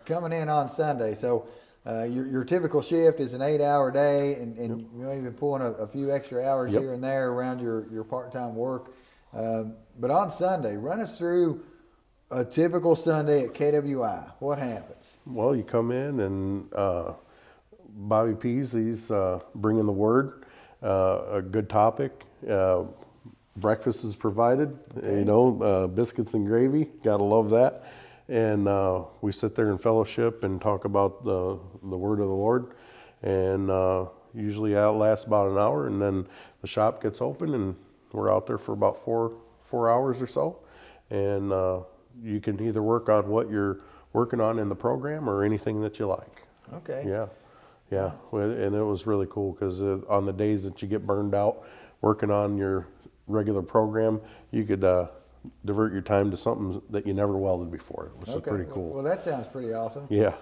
coming in on Sunday. So your typical shift is an 8-hour day, and you may be pulling a few extra hours here and there around your part-time work. But on Sunday, run us through a typical Sunday at KWI. What happens? Well, you come in and Bobby Peasley's bringing the word, a good topic. Breakfast is provided, biscuits and gravy. Gotta love that. And we sit there in fellowship and talk about the word of the Lord. And usually that lasts about an hour, and then the shop gets open, and we're out there for about four hours or so. And you can either work on what you're working on in the program or anything that you like. Okay. Yeah. And it was really cool because on the days that you get burned out working on your regular program, you could divert your time to something that you never welded before, which is pretty cool. Well, that sounds pretty awesome. Yeah.